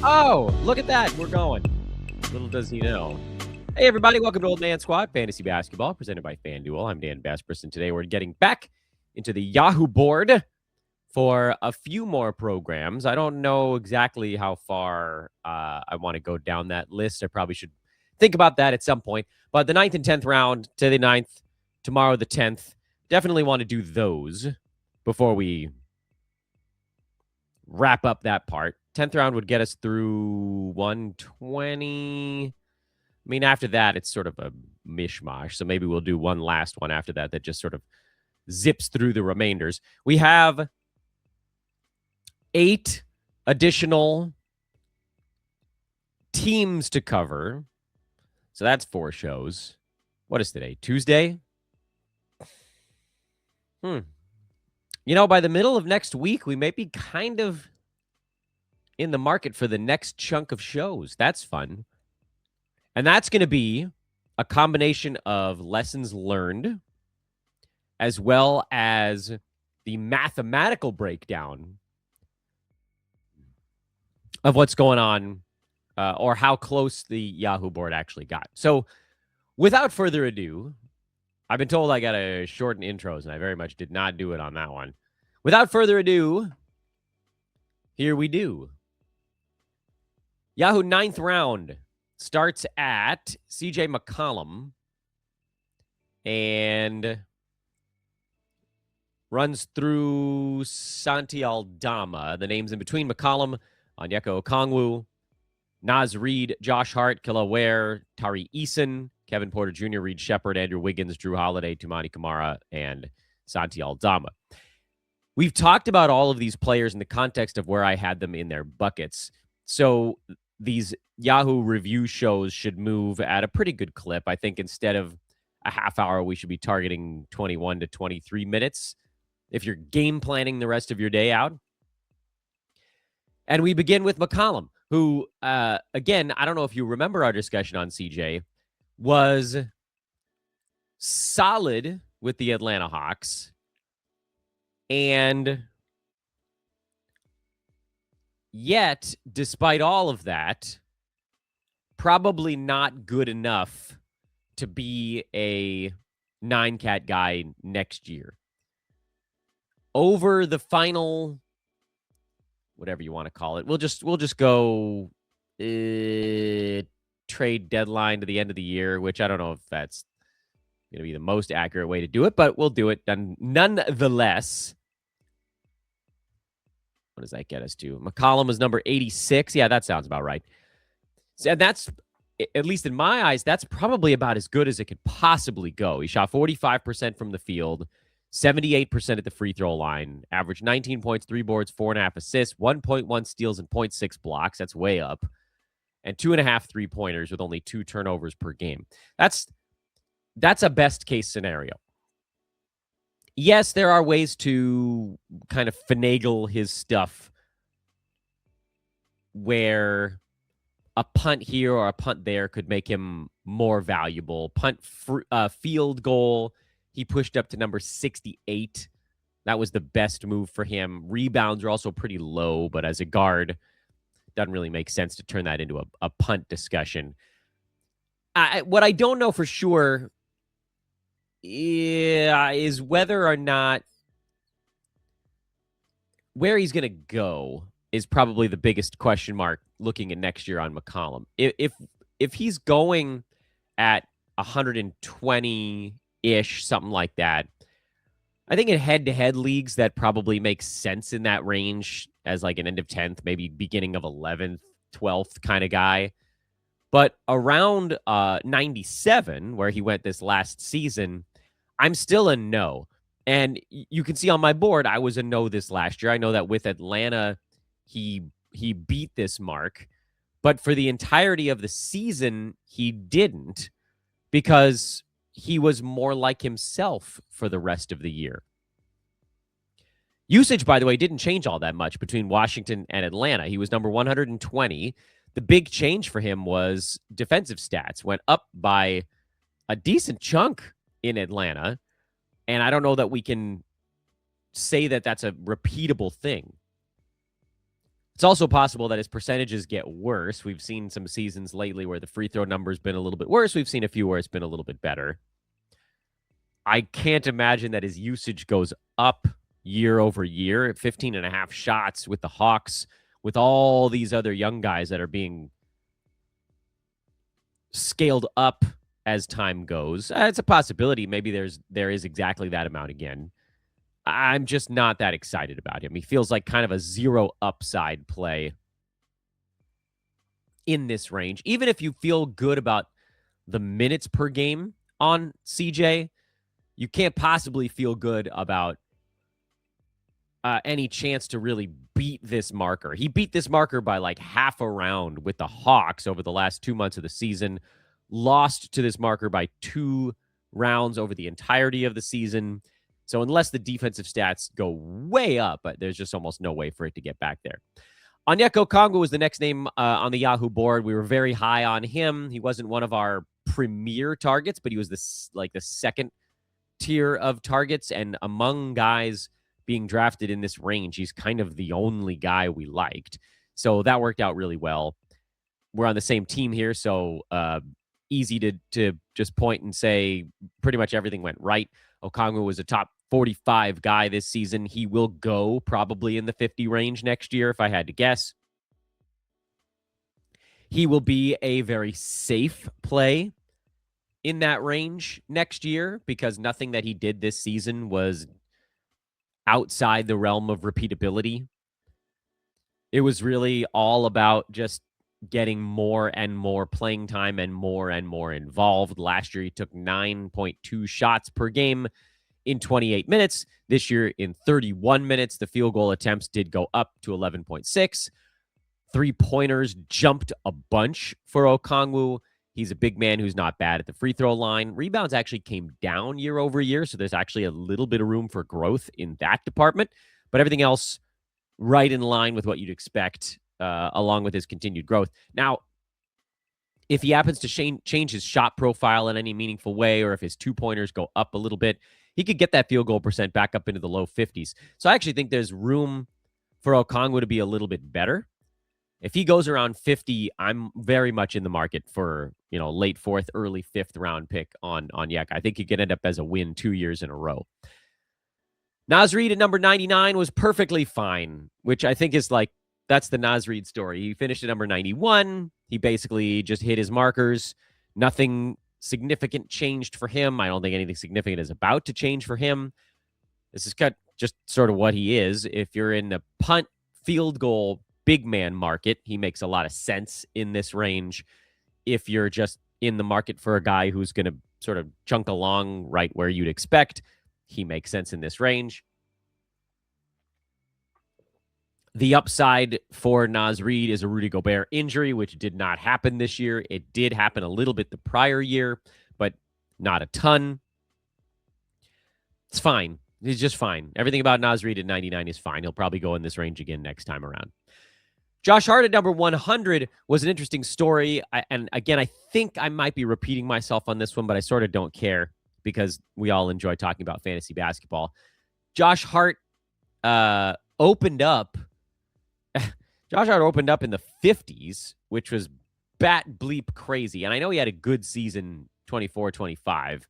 Oh, look at that. We're going. Little does he know. Hey, everybody. Welcome to Old Man Squad Fantasy Basketball, presented by FanDuel. I'm Dan Vesperson. Today, we're getting back into the Yahoo board for a few more programs. I don't know exactly how far I want to go down that list. I probably should think about that at some point. But the 9th and 10th round, today the 9th, tomorrow the 10th, definitely want to do those before we wrap up that part. 10th round would get us through 120. I mean, after that, it's sort of a mishmash. So maybe we'll do one last one after that just sort of zips through the remainders. We have 8 additional teams to cover. So that's 4 shows. What is today? Tuesday? You know, by the middle of next week, we may be kind of in the market for the next chunk of shows. That's fun. And that's going to be a combination of lessons learned as well as the mathematical breakdown of what's going on or how close the Yahoo board actually got. So without further ado, I've been told I got to shorten intros, and I very much did not do it on that one. Without further ado, here we do. Yahoo 9th round starts at CJ McCollum and runs through Santi Aldama. The names in between: McCollum, Onyeka Okongwu, Naz Reid, Josh Hart, Killa Ware, Tari Eason, Kevin Porter Jr., Reed Shepard, Andrew Wiggins, Drew Holiday, Tumani Kamara, and Santi Aldama. We've talked about all of these players in the context of where I had them in their buckets. So these Yahoo review shows should move at a pretty good clip. I think instead of a half hour, we should be targeting 21 to 23 minutes if you're game planning the rest of your day out. And we begin with McCollum, who, again, I don't know if you remember our discussion on CJ, was solid with the Atlanta Hawks. And yet, despite all of that, probably not good enough to be a 9-cat guy next year. Over the final, whatever you want to call it, we'll just go trade deadline to the end of the year, which I don't know if that's going to be the most accurate way to do it, but we'll do it nonetheless. What does that get us to? McCollum was number 86. Yeah, that sounds about right. And that's, at least in my eyes, that's probably about as good as it could possibly go. He shot 45% from the field, 78% at the free throw line, averaged 19 points, 3 boards, 4.5 assists, 1.1 steals, and 0.6 blocks. That's way up. And 2.5 3-pointers with only 2 turnovers per game. That's a best case scenario. Yes, there are ways to kind of finagle his stuff where a punt here or a punt there could make him more valuable. Field goal, he pushed up to number 68. That was the best move for him. Rebounds are also pretty low, but as a guard, doesn't really make sense to turn that into a punt discussion. What I don't know for sure is whether or not where he's going to go is probably the biggest question mark looking at next year on McCollum. If he's going at 120-ish, something like that, I think in head-to-head leagues that probably makes sense in that range as like an end of 10th, maybe beginning of 11th, 12th kind of guy. But around 97, where he went this last season, I'm still a no. And you can see on my board, I was a no this last year. I know that with Atlanta, he beat this mark. But for the entirety of the season, he didn't, because he was more like himself for the rest of the year. Usage, by the way, didn't change all that much between Washington and Atlanta. He was number 120. The big change for him was defensive stats went up by a decent chunk in Atlanta. And I don't know that we can say that that's a repeatable thing. It's also possible that his percentages get worse. We've seen some seasons lately where the free throw number's been a little bit worse. We've seen a few where it's been a little bit better. I can't imagine that his usage goes up year over year at 15 and a half shots with the Hawks, with all these other young guys that are being scaled up as time goes. It's a possibility. Maybe there is exactly that amount again. I'm just not that excited about him. He feels like kind of a zero upside play in this range. Even if you feel good about the minutes per game on CJ, you can't possibly feel good about any chance to really beat this marker. He beat this marker by like half a round with the Hawks over the last 2 months of the season, lost to this marker by 2 rounds over the entirety of the season. So unless the defensive stats go way up, there's just almost no way for it to get back there. Onyeka Okongwu was the next name on the Yahoo board. We were very high on him. He wasn't one of our premier targets, but he was the second tier of targets. And among guys being drafted in this range, he's kind of the only guy we liked. So that worked out really well. We're on the same team here, so easy to just point and say pretty much everything went right. Okongwu was a top 45 guy this season. He will go probably in the 50 range next year, if I had to guess. He will be a very safe play in that range next year because nothing that he did this season was outside the realm of repeatability. It was really all about just getting more and more playing time and more involved. Last year, he took 9.2 shots per game in 28 minutes. This year, in 31 minutes, the field goal attempts did go up to 11.6. 3-pointers jumped a bunch for Okongwu. He's a big man who's not bad at the free throw line. Rebounds actually came down year over year, so there's actually a little bit of room for growth in that department. But everything else right in line with what you'd expect along with his continued growth. Now, if he happens to change his shot profile in any meaningful way, or if his 2-pointers go up a little bit, he could get that field goal percent back up into the low 50s. So I actually think there's room for Okongwu to be a little bit better. If he goes around 50, I'm very much in the market for, late 4th, early 5th round pick on Yek. I think he could end up as a win 2 years in a row. Naz Reid at number 99 was perfectly fine, which I think is that's the Naz Reid story. He finished at number 91. He basically just hit his markers. Nothing significant changed for him. I don't think anything significant is about to change for him. This is just sort of what he is. If you're in the punt, field goal, big man market, he makes a lot of sense in this range. If you're just in the market for a guy who's going to sort of chunk along right where you'd expect, he makes sense in this range. The upside for Naz Reid is a Rudy Gobert injury, which did not happen this year. It did happen a little bit the prior year, but not a ton. It's fine. He's just fine. Everything about Naz Reid at 99 is fine. He'll probably go in this range again next time around. Josh Hart at number 100 was an interesting story. And again, I think I might be repeating myself on this one, but I sort of don't care because we all enjoy talking about fantasy basketball. Josh Hart opened up in the 50s, which was bat bleep crazy. And I know he had a good season, 24-25.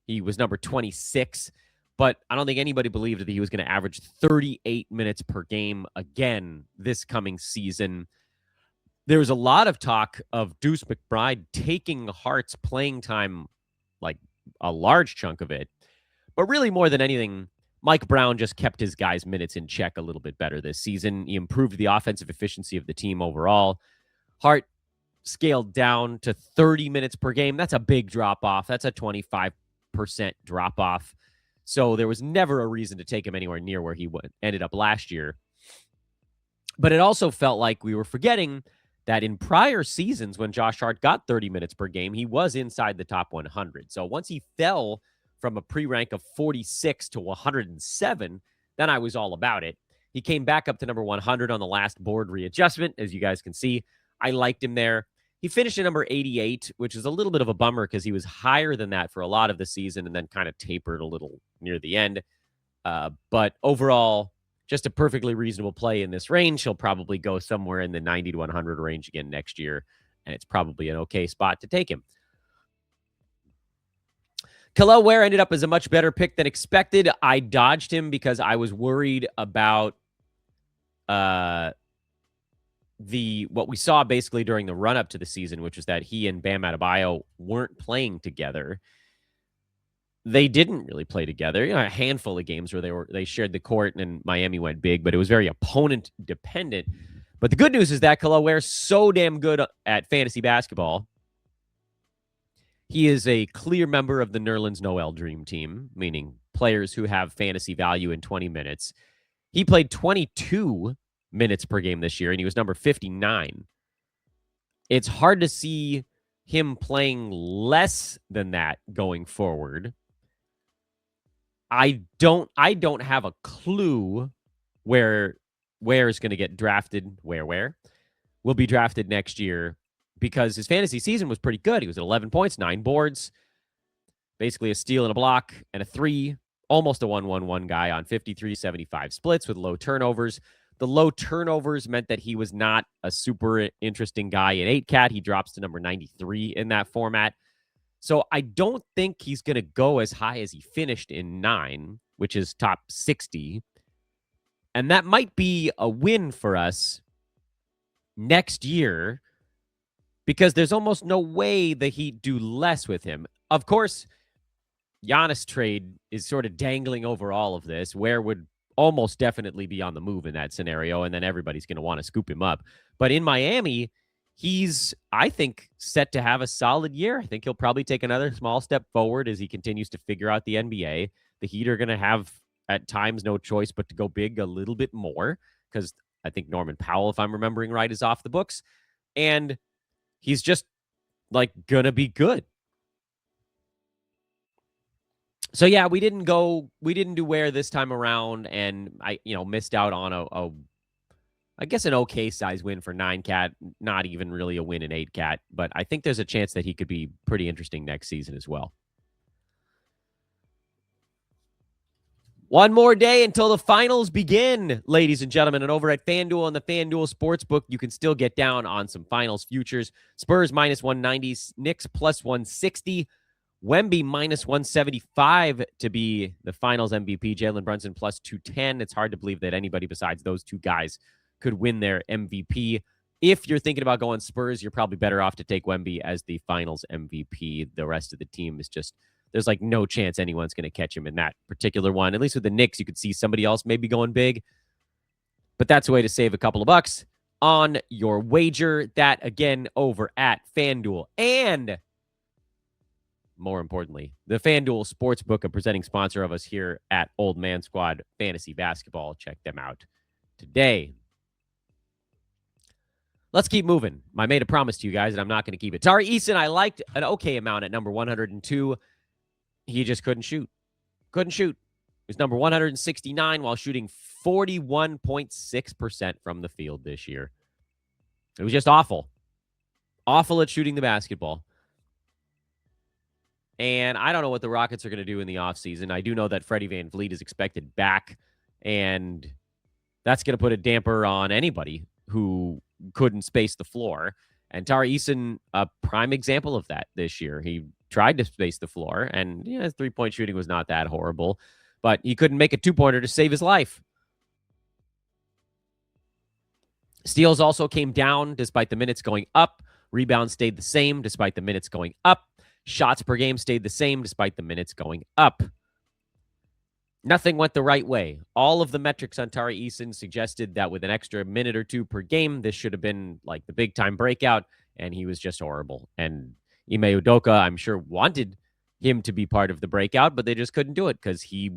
He was number 26, but I don't think anybody believed that he was going to average 38 minutes per game again this coming season. There was a lot of talk of Deuce McBride taking Hart's playing time, like a large chunk of it. But really, more than anything, Mike Brown just kept his guys' minutes in check a little bit better this season. He improved the offensive efficiency of the team overall. Hart scaled down to 30 minutes per game. That's a big drop-off. That's a 25% drop-off. So there was never a reason to take him anywhere near where he ended up last year. But it also felt like we were forgetting that in prior seasons when Josh Hart got 30 minutes per game, he was inside the top 100. So once he fell from a pre-rank of 46 to 107, then I was all about it. He came back up to number 100 on the last board readjustment, as you guys can see. I liked him there. He finished at number 88, which is a little bit of a bummer because he was higher than that for a lot of the season and then kind of tapered a little near the end. But overall, just a perfectly reasonable play in this range. He'll probably go somewhere in the 90 to 100 range again next year, and it's probably an okay spot to take him. Kel'el Ware ended up as a much better pick than expected. I dodged him because I was worried about what we saw basically during the run-up to the season, which was that he and Bam Adebayo weren't playing together. They didn't really play together. A handful of games where they shared the court and Miami went big, but it was very opponent dependent. But the good news is that Kel'el Ware is so damn good at fantasy basketball. He is a clear member of the Nerlens Noel Dream Team, meaning players who have fantasy value in 20 minutes. He played 22 minutes per game this year, and he was number 59. It's hard to see him playing less than that going forward. I don't have a clue where is going to get drafted, where will be drafted next year, because his fantasy season was pretty good. He was at 11 points, 9 boards, basically a steal and a block and a 3, almost a 1-1-1 guy on 53-75 splits with low turnovers. The low turnovers meant that he was not a super interesting guy in 8-cat. He drops to number 93 in that format. So I don't think he's going to go as high as he finished in 9, which is top 60. And that might be a win for us next year, because there's almost no way the Heat do less with him. Of course, Giannis trade is sort of dangling over all of this. Where would almost definitely be on the move in that scenario, and then everybody's going to want to scoop him up. But in Miami, he's, I think, set to have a solid year. I think he'll probably take another small step forward as he continues to figure out the NBA. The Heat are going to have, at times, no choice but to go big a little bit more, because I think Norman Powell, if I'm remembering right, is off the books. And he's just, like, going to be good. So, yeah, we didn't do Ware this time around, and I, missed out on I guess an okay size win for 9-cat, not even really a win in 8-cat, but I think there's a chance that he could be pretty interesting next season as well. One more day until the finals begin, ladies and gentlemen, and over at FanDuel and the FanDuel Sportsbook, you can still get down on some finals futures. Spurs minus 190, Knicks plus 160, Wemby minus 175 to be the finals MVP, Jalen Brunson plus 210. It's hard to believe that anybody besides those two guys could win their MVP. If you're thinking about going Spurs, you're probably better off to take Wemby as the finals MVP. The rest of the team is just, there's like no chance anyone's going to catch him in that particular one. At least with the Knicks, you could see somebody else maybe going big. But that's a way to save a couple of bucks on your wager. That, again, over at FanDuel. And more importantly, the FanDuel Sportsbook, a presenting sponsor of us here at Old Man Squad Fantasy Basketball. Check them out today. Let's keep moving. I made a promise to you guys, and I'm not going to keep it. Tari Eason, I liked an okay amount at number 102. He just couldn't shoot. Couldn't shoot. He was number 169 while shooting 41.6% from the field this year. It was just awful. Awful at shooting the basketball. And I don't know what the Rockets are going to do in the offseason. I do know that Freddie VanVleet is expected back, and that's going to put a damper on anybody who couldn't space the floor. And Tari Eason, a prime example of that this year. He tried to space the floor, and his three-point shooting was not that horrible, but he couldn't make a two-pointer to save his life. Steals also came down despite the minutes going up. Rebounds stayed the same despite the minutes going up. Shots per game stayed the same despite the minutes going up. Nothing went the right way. All of the metrics on Tari Eason suggested that with an extra minute or two per game, this should have been like the big-time breakout, and he was just horrible. And Ime Udoka, I'm sure, wanted him to be part of the breakout, but they just couldn't do it because he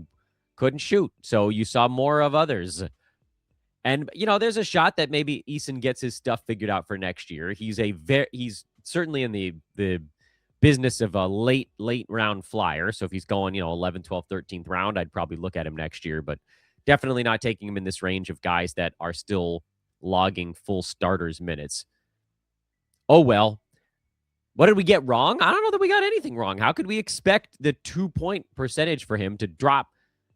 couldn't shoot. So you saw more of others. And, there's a shot that maybe Eason gets his stuff figured out for next year. He's certainly in the business of a late round flyer. So if he's going, 11th, 12th, 13th round, I'd probably look at him next year, but definitely not taking him in this range of guys that are still logging full starters minutes. Oh, well, what did we get wrong? I don't know that we got anything wrong. How could we expect the 2-point percentage for him to drop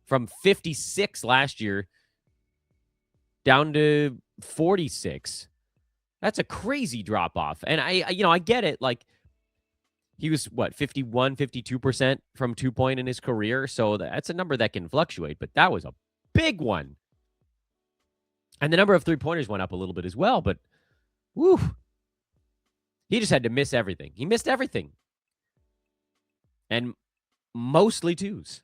from 56 last year down to 46. That's a crazy drop off. And I get it. Like, he was 51, 52% from 2-point in his career. So that's a number that can fluctuate, but that was a big one. And the number of 3-pointers went up a little bit as well, but whew, he just had to miss everything. He missed everything. And mostly twos.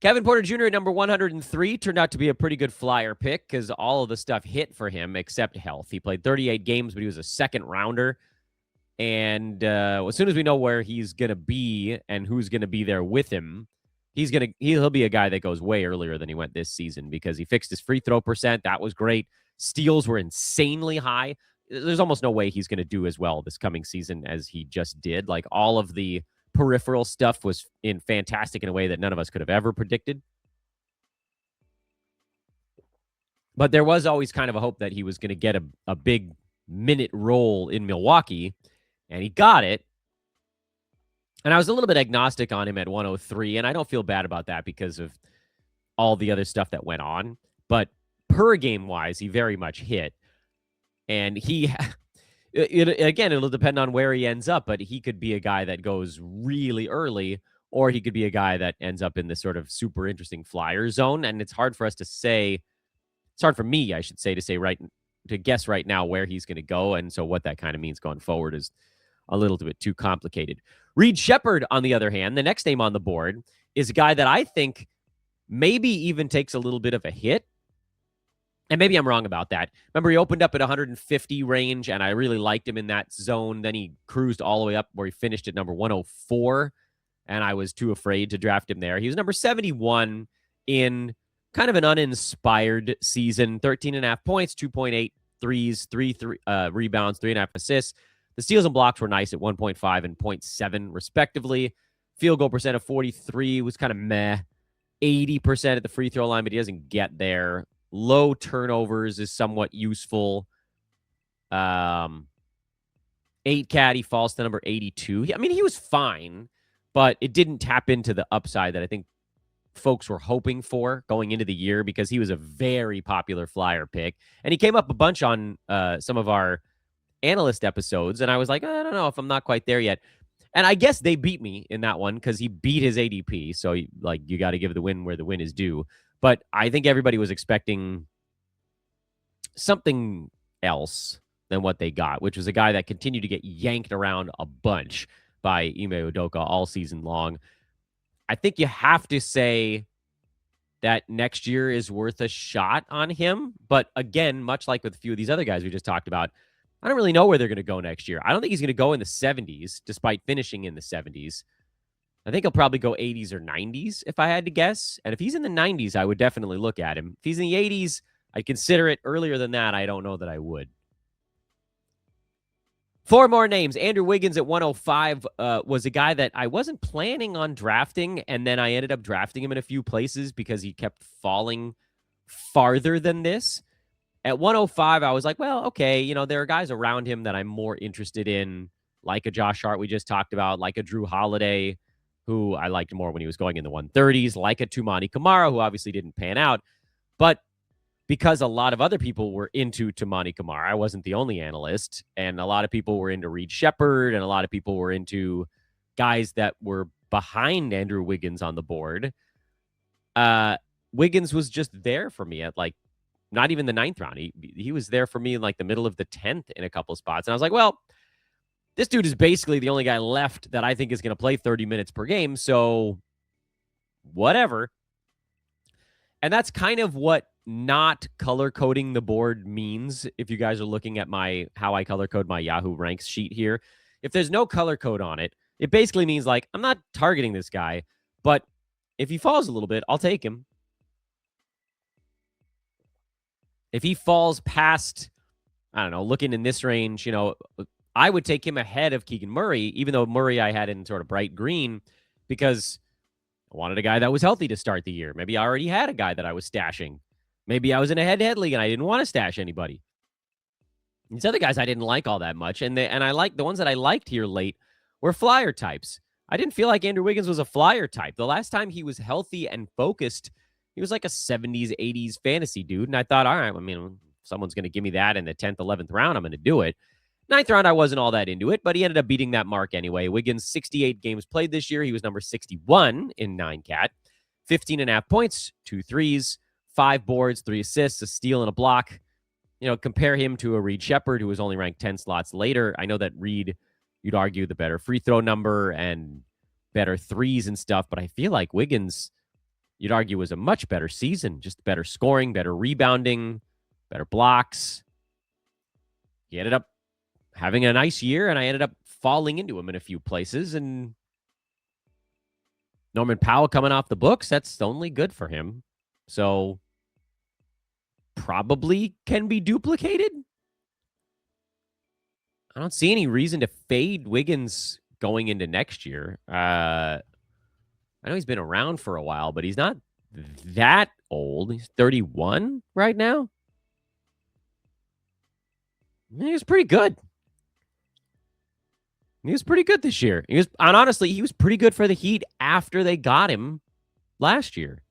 Kevin Porter Jr. at number 103 turned out to be a pretty good flyer pick because all of the stuff hit for him except health. He played 38 games, but he was a second rounder. And as soon as we know where he's going to be and who's going to be there with him, he'll be a guy that goes way earlier than he went this season because he fixed his free throw percent. That was great. Steals were insanely high. There's almost no way he's going to do as well this coming season as he just did. Like, all of the peripheral stuff was fantastic in a way that none of us could have ever predicted. But there was always kind of a hope that he was going to get a big minute role in Milwaukee, and he got it. And I was a little bit agnostic on him at 103, and I don't feel bad about that because of all the other stuff that went on. But per game wise, he very much hit. And it'll depend on where he ends up, but he could be a guy that goes really early, or he could be a guy that ends up in this sort of super interesting flyer zone. And it's hard for us to say, it's hard for me, I should say, to guess right now where he's going to go. And so what that kind of means going forward is a little bit too complicated. Reed Shepherd, on the other hand, the next name on the board, is a guy that I think maybe even takes a little bit of a hit. And maybe I'm wrong about that. Remember, he opened up at 150 range, and I really liked him in that zone. Then he cruised all the way up where he finished at number 104, and I was too afraid to draft him there. He was number 71 in kind of an uninspired season. 13.5 points, 2.8 threes, 3 rebounds, 3.5 assists. The steals and blocks were nice at 1.5 and 0.7, respectively. Field goal percent of 43 was kind of meh. 80% at the free throw line, but he doesn't get there. Low turnovers is somewhat useful. 8 caddy falls to number 82. I mean, he was fine, but it didn't tap into the upside that I think folks were hoping for going into the year because he was a very popular flyer pick. And he came up a bunch on some of our analyst episodes, and I was like, I don't know if I'm not quite there yet. And I guess they beat me in that one because he beat his ADP. So, you got to give the win where the win is due. But I think everybody was expecting something else than what they got, which was a guy that continued to get yanked around a bunch by Ime Udoka all season long. I think you have to say that next year is worth a shot on him. But again, much like with a few of these other guys we just talked about, I don't really know where they're going to go next year. I don't think he's going to go in the 70s, despite finishing in the 70s. I think he'll probably go 80s or 90s if I had to guess. And if he's in the 90s, I would definitely look at him. If he's in the 80s, I'd consider it. Earlier than that, I don't know that I would. 4 more names. Andrew Wiggins at 105 was a guy that I wasn't planning on drafting, and then I ended up drafting him in a few places because he kept falling farther than this. At 105, I was like, well, okay, there are guys around him that I'm more interested in, like a Josh Hart we just talked about, like a Drew Holiday, who I liked more when he was going in the 130s, like a Toumani Camara, who obviously didn't pan out. But because a lot of other people were into Toumani Camara, I wasn't the only analyst, and a lot of people were into Reed Shepherd, and a lot of people were into guys that were behind Andrew Wiggins on the board. Wiggins was just there for me at not even the 9th round. He was there for me in the middle of the 10th in a couple of spots. And I was like, well, this dude is basically the only guy left that I think is going to play 30 minutes per game. So whatever. And that's kind of what not color coding the board means. If you guys are looking at how I color code my Yahoo ranks sheet here, if there's no color code on it, it basically means I'm not targeting this guy, but if he falls a little bit, I'll take him. If he falls past, I don't know, looking in this range, I would take him ahead of Keegan Murray, even though Murray I had in sort of bright green, because I wanted a guy that was healthy to start the year. Maybe I already had a guy that I was stashing. Maybe I was in a head-to-head league and I didn't want to stash anybody. These other guys I didn't like all that much, and I like the ones that I liked here late were flyer types. I didn't feel like Andrew Wiggins was a flyer type. The last time he was healthy and focused He was like a 70s, 80s fantasy dude. And I thought, all right, I mean, if someone's going to give me that in the 10th, 11th round, I'm going to do it. Ninth round, I wasn't all that into it, but he ended up beating that mark anyway. Wiggins, 68 games played this year. He was number 61 in 9-cat. 15.5 points, 2 threes, 5 boards, 3 assists, a steal, and a block. Compare him to a Reed Shepherd, who was only ranked 10 slots later. I know that Reed, you'd argue the better free throw number and better threes and stuff, but I feel like Wiggins, you'd argue, was a much better season. Just better scoring, better rebounding, better blocks. He ended up having a nice year, and I ended up falling into him in a few places. And Norman Powell coming off the books, that's only good for him. So probably can be duplicated. I don't see any reason to fade Wiggins going into next year. I know he's been around for a while, but he's not that old. He's 31 right now. He's pretty good. He was pretty good this year. And honestly, he was pretty good for the Heat after they got him last year.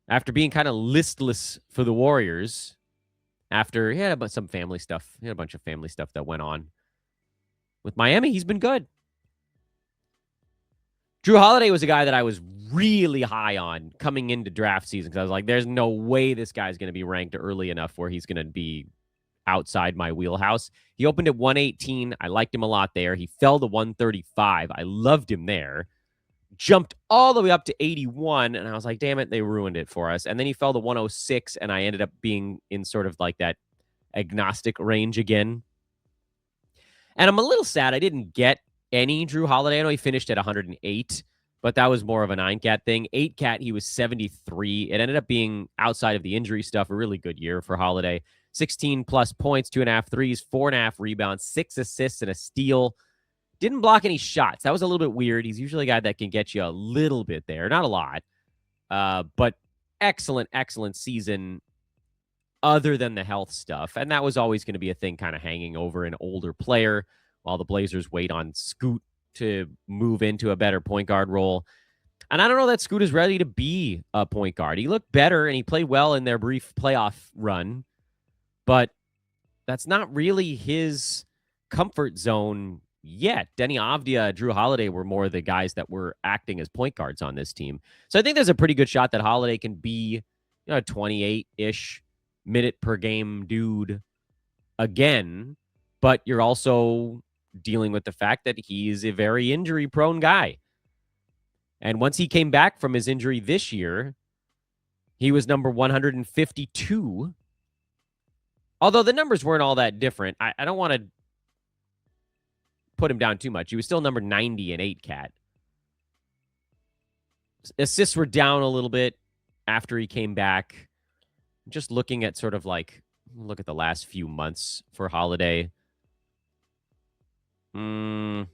After being kind of listless for the Warriors, after he had some family stuff. He had a bunch of family stuff that went on. With Miami, he's been good. Drew Holiday was a guy that I was really high on coming into draft season because I was like, there's no way this guy's going to be ranked early enough where he's going to be outside my wheelhouse. He opened at 118. I liked him a lot there. He fell to 135. I loved him there. Jumped all the way up to 81, and I was like, damn it, they ruined it for us. And then he fell to 106, and I ended up being in sort of like that agnostic range again. And I'm a little sad I didn't get any Drew Holiday. I know he finished at 108, but that was more of a 9-cat thing. 8-cat, he was 73. It ended up being, outside of the injury stuff, a really good year for Holiday. 16-plus points, 2.5 threes, 4.5 rebounds, 6 assists, and a steal. Didn't block any shots. That was a little bit weird. He's usually a guy that can get you a little bit there. Not a lot. But excellent, excellent season other than the health stuff. And that was always going to be a thing kind of hanging over an older player while the Blazers wait on Scoot to move into a better point guard role. And I don't know that Scoot is ready to be a point guard. He looked better and he played well in their brief playoff run. But that's not really his comfort zone yet. Denny Avdia, Drew Holiday were more the guys that were acting as point guards on this team. So I think there's a pretty good shot that Holiday can be, a 28-ish minute per game dude again. But you're also dealing with the fact that he's a very injury-prone guy. And once he came back from his injury this year, he was number 152. Although the numbers weren't all that different. I don't want to put him down too much. He was still number 90 in 8-cat. Assists were down a little bit after he came back. Just looking at sort of like, look at the last few months for Holiday. Yeah,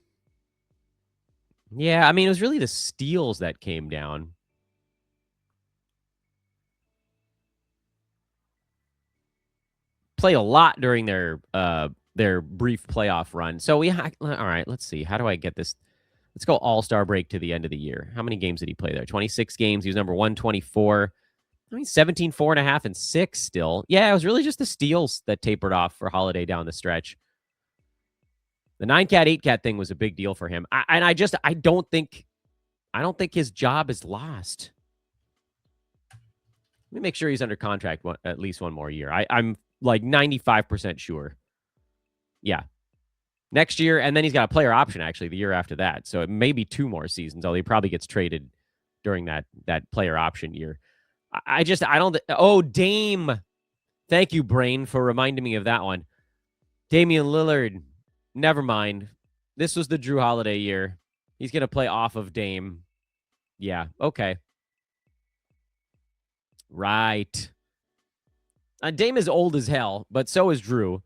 I mean, it was really the steals that came down. Played a lot during their brief playoff run. So all right, let's see. How do I get this? Let's go All-Star break to the end of the year. How many games did he play there? 26 games. He was number 124. I mean, 17, 4.5, and 6 still. Yeah, it was really just the steals that tapered off for Holiday down the stretch. The 9-cat, 8-cat thing was a big deal for him. I don't think his job is lost. Let me make sure he's under contract at least one more year. I'm like 95% sure. Yeah. Next year, and then he's got a player option, actually, the year after that. So it may be 2 more seasons, although he probably gets traded during that player option year. I don't... Oh, Dame. Thank you, Brain, for reminding me of that one. Damian Lillard. Never mind. This was the Drew Holiday year. He's going to play off of Dame. Yeah, okay. Right. Dame is old as hell, but so is Drew.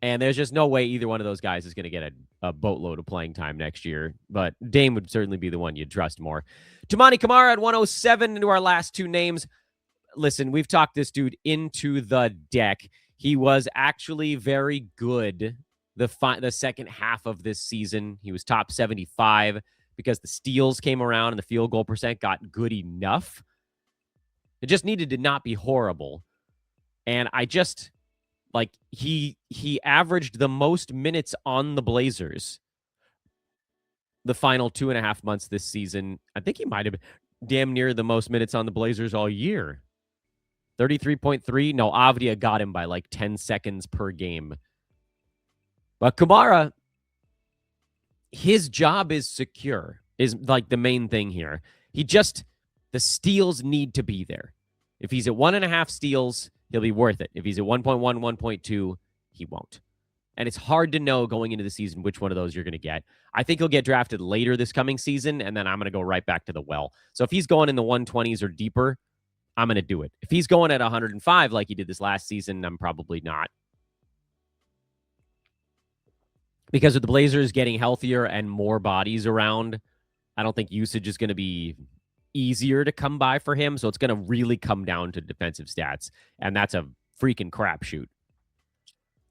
And there's just no way either one of those guys is going to get a boatload of playing time next year. But Dame would certainly be the one you'd trust more. Toumani Camara at 107 into our last 2 names. Listen, we've talked this dude into the deck. He was actually very good the second half of this season. He was top 75, because the steals came around and the field goal percent got good enough. It just needed to not be horrible. And I just like he averaged the most minutes on the Blazers the final 2.5 months this season. I think he might have been damn near the most minutes on the Blazers all year. 33.3. No, Avdia got him by like 10 seconds per game. But Kumara, his job is secure, is like the main thing here. The steals need to be there. If he's at 1.5 steals, he'll be worth it. If he's at 1.1, 1.2, he won't. And it's hard to know going into the season which one of those you're going to get. I think he'll get drafted later this coming season, and then I'm going to go right back to the well. So if he's going in the 120s or deeper, I'm going to do it. If he's going at 105 like he did this last season, I'm probably not. Because with the Blazers getting healthier and more bodies around, I don't think usage is going to be easier to come by for him. So it's going to really come down to defensive stats. And that's a freaking crapshoot.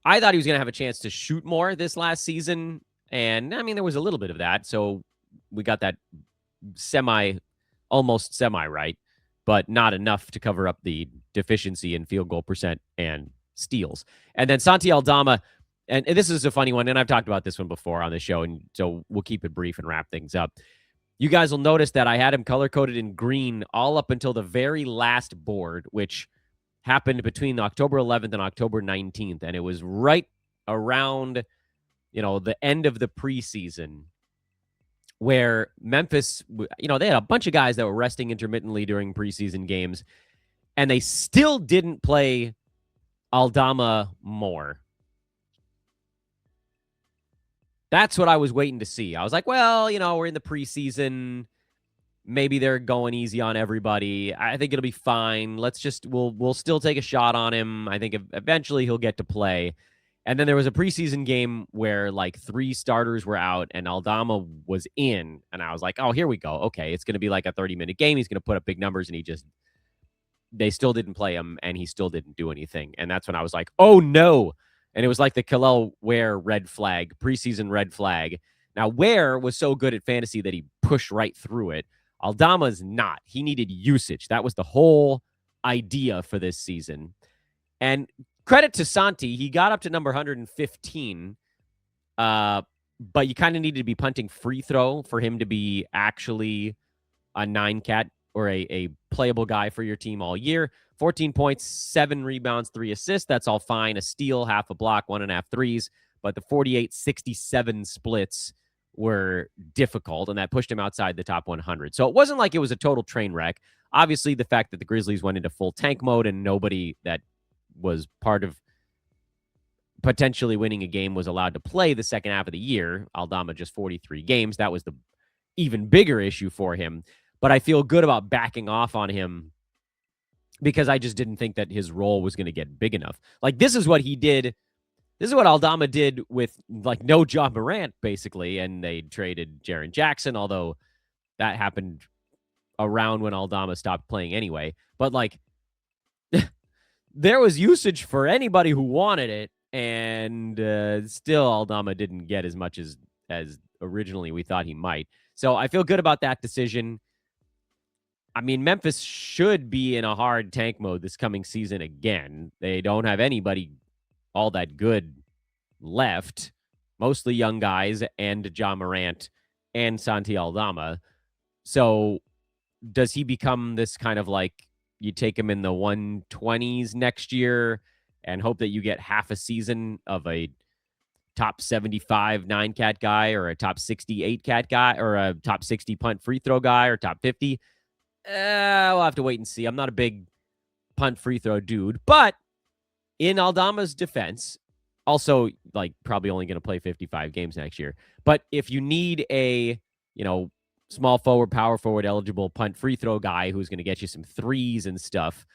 I thought he was going to have a chance to shoot more this last season. And I mean, there was a little bit of that. So we got that almost semi right, but not enough to cover up the deficiency in field goal percent and steals. And then Santi Aldama, and this is a funny one, and I've talked about this one before on the show, and so we'll keep it brief and wrap things up. You guys will notice that I had him color-coded in green all up until the very last board, which happened between October 11th and October 19th, and it was right around, the end of the preseason where Memphis, they had a bunch of guys that were resting intermittently during preseason games, and they still didn't play Aldama more. That's what I was waiting to see. I was like, well, we're in the preseason. Maybe they're going easy on everybody. I think it'll be fine. We'll still take a shot on him. I think eventually he'll get to play. And then there was a preseason game where like 3 starters were out and Aldama was in. And I was like, oh, here we go. Okay, it's going to be like a 30-minute game. He's going to put up big numbers. And they still didn't play him and he still didn't do anything. And that's when I was like, oh, no. And it was like the Kel'el Ware red flag, preseason red flag. Now, Ware was so good at fantasy that he pushed right through it. Aldama's not. He needed usage. That was the whole idea for this season. And credit to Santi, he got up to number 115, but you kind of needed to be punting free throw for him to be actually a 9-cat or a playable guy for your team all year. 14 points, 7 rebounds, 3 assists. That's all fine. A steal, half a block, 1.5 threes. But the 48-67 splits were difficult, and that pushed him outside the top 100. So it wasn't like it was a total train wreck. Obviously, the fact that the Grizzlies went into full tank mode and nobody that was part of potentially winning a game was allowed to play the second half of the year. Aldama just 43 games. That was the even bigger issue for him. But I feel good about backing off on him because I just didn't think that his role was going to get big enough. Like, this is what he did. This is what Aldama did with, like, no Ja Morant, basically, and they traded Jaren Jackson, although that happened around when Aldama stopped playing anyway. But, like, there was usage for anybody who wanted it, and still Aldama didn't get as much as originally we thought he might. So I feel good about that decision. I mean, Memphis should be in a hard tank mode this coming season again. They don't have anybody all that good left. Mostly young guys and Ja Morant and Santi Aldama. So does he become this kind of like you take him in the 120s next year and hope that you get half a season of a top 75 9-cat guy or a top 68 cat guy or a top 60 punt free throw guy or top 50? We'll have to wait and see. I'm not a big punt free throw dude, but in Aldama's defense, also like probably only going to play 55 games next year. But if you need a, small forward, power forward eligible punt free throw guy who's going to get you some threes and stuff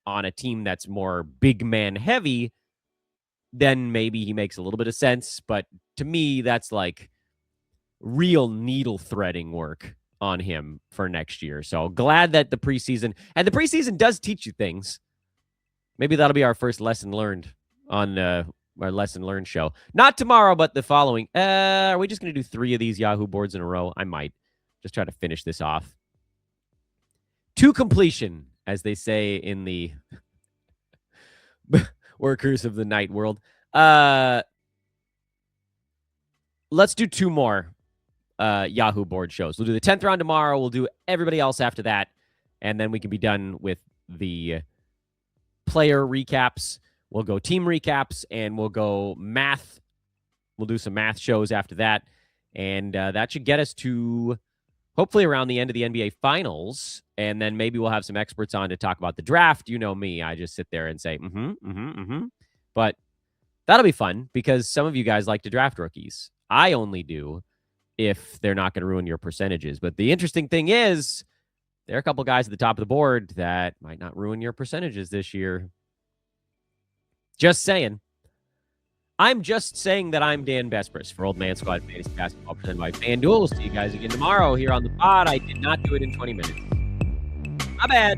on a team that's more big man heavy, then maybe he makes a little bit of sense. But to me, that's like real needle threading work on him for next year. So glad that the preseason does teach you things. Maybe that'll be our first lesson learned on our lesson learned show. Not tomorrow, but the following. Are we just going to do 3 of these Yahoo boards in a row? I might. Just try to finish this off to completion, as they say in the Workers of the Night world. Let's do 2 more Yahoo board shows. We'll do the 10th round tomorrow. We'll do everybody else after that. And then we can be done with the player recaps. We'll go team recaps, and we'll go math. We'll do some math shows after that. And that should get us to hopefully around the end of the NBA Finals. And then maybe we'll have some experts on to talk about the draft. You know me. I just sit there and say, But that'll be fun because some of you guys like to draft rookies. I only do if they're not going to ruin your percentages. But the interesting thing is there are a couple guys at the top of the board that might not ruin your percentages this year. Just saying. I'm just saying that I'm Dan Bespris for Old Man Squad Fantasy Basketball presented by FanDuel. We'll see you guys again tomorrow here on the pod. I did not do it in 20 minutes. My bad.